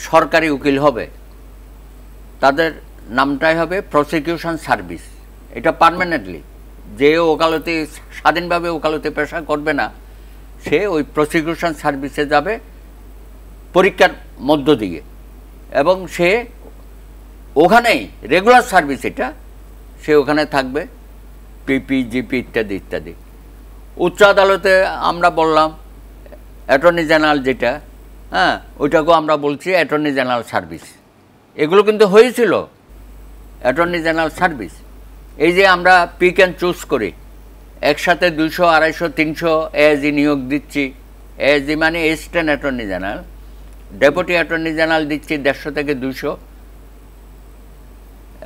সরকারি উকিল হবে তাদের নামটাই হবে প্রসিকিউশন সার্ভিস। এটা পার্মানেন্টলি যে ওকালতি স্বাধীনভাবে ওকালতি পেশা করবে না সে ওই প্রসিকিউশন সার্ভিসে যাবে পরীক্ষার মধ্য দিয়ে, এবং সে ওখানেই রেগুলার সার্ভিস, এটা সে ওখানে থাকবে, পিপি জিপি ইত্যাদি ইত্যাদি। উচ্চ আদালতে আমরা বললাম অ্যাটর্নি জেনারেল যেটা, হ্যাঁ, ওইটাকেও আমরা বলছি অ্যাটর্নি জেনারেল সার্ভিস। এগুলো কিন্তু হয়েছিল অ্যাটর্নি জেনারেল সার্ভিস। এই যে আমরা পিক অ্যান্ড চুজ করি, একসাথে 200, 250, 300 এএসি নিয়োগ দিচ্ছি। এএসি মানে assistant attorney general, deputy attorney general দিচ্ছি 150 থেকে 200,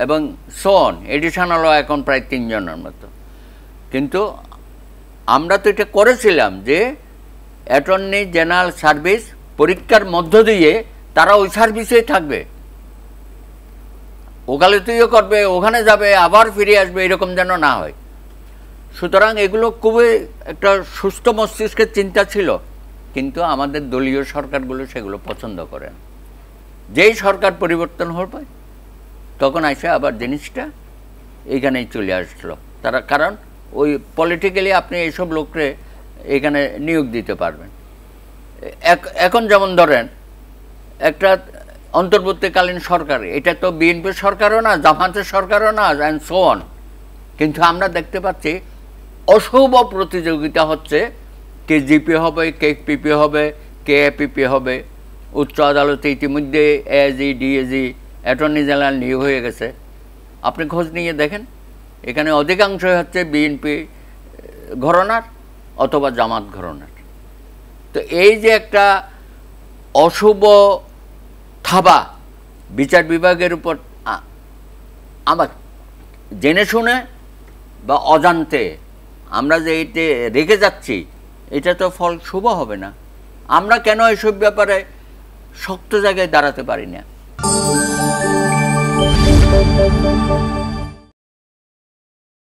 এবং সোন এডিশনালও এখন প্রায় 3 জনের মতো। কিন্তু আমরা তো এটা করেছিলাম যে অ্যাটর্নি জেনারেল সার্ভিস পরীক্ষার মধ্য দিয়ে তারা ওই সার্ভিসেই থাকবে, ওকালতিও করবে, ওখানে যাবে, আবার ফিরে আসবে, এরকম যেন না হয়। সুতরাং এগুলো খুবই একটা সুস্থ মস্তিষ্কের চিন্তা ছিল, কিন্তু আমাদের দলীয় সরকারগুলো সেগুলো পছন্দ করে না। যেই সরকার পরিবর্তন হবে তখন এসে আবার জিনিসটা এইখানেই চলে আসলো তারা, কারণ ওই পলিটিক্যালি আপনি এইসব লোকরে এখানে নিয়োগ দিতে পারবেন। এখন যেমন ধরেন একটা অন্তর্বর্তীকালীন সরকার, এটা তো বিএনপির সরকারও না, জামাতের সরকারও না, অ্যান্ড সো অন, কিন্তু আমরা দেখতে পাচ্ছি অশুভ প্রতিযোগিতা হচ্ছে, কে জিপি হবে, কে পিপি হবে, কে এপিপি হবে। উচ্চ আদালতে ইতিমধ্যে এএসি, ডিএসি, অ্যাটর্নি জেনারেল নিয়োগ হয়ে গেছে। আপনি খোঁজ নিয়ে দেখেন, এখানে অধিকাংশই হচ্ছে বিএনপি ঘরানার অথবা জামাত ঘরানার। তো এই যে একটা অশুভ থাবা বিচার বিভাগের উপর আমার জেনে শুনে বা অজান্তে আমরা যে এতে রেখে যাচ্ছি, এটা তো ফল শুভ হবে না। আমরা কেন এসব ব্যাপারে শক্ত জায়গায় দাঁড়াতে পারি না?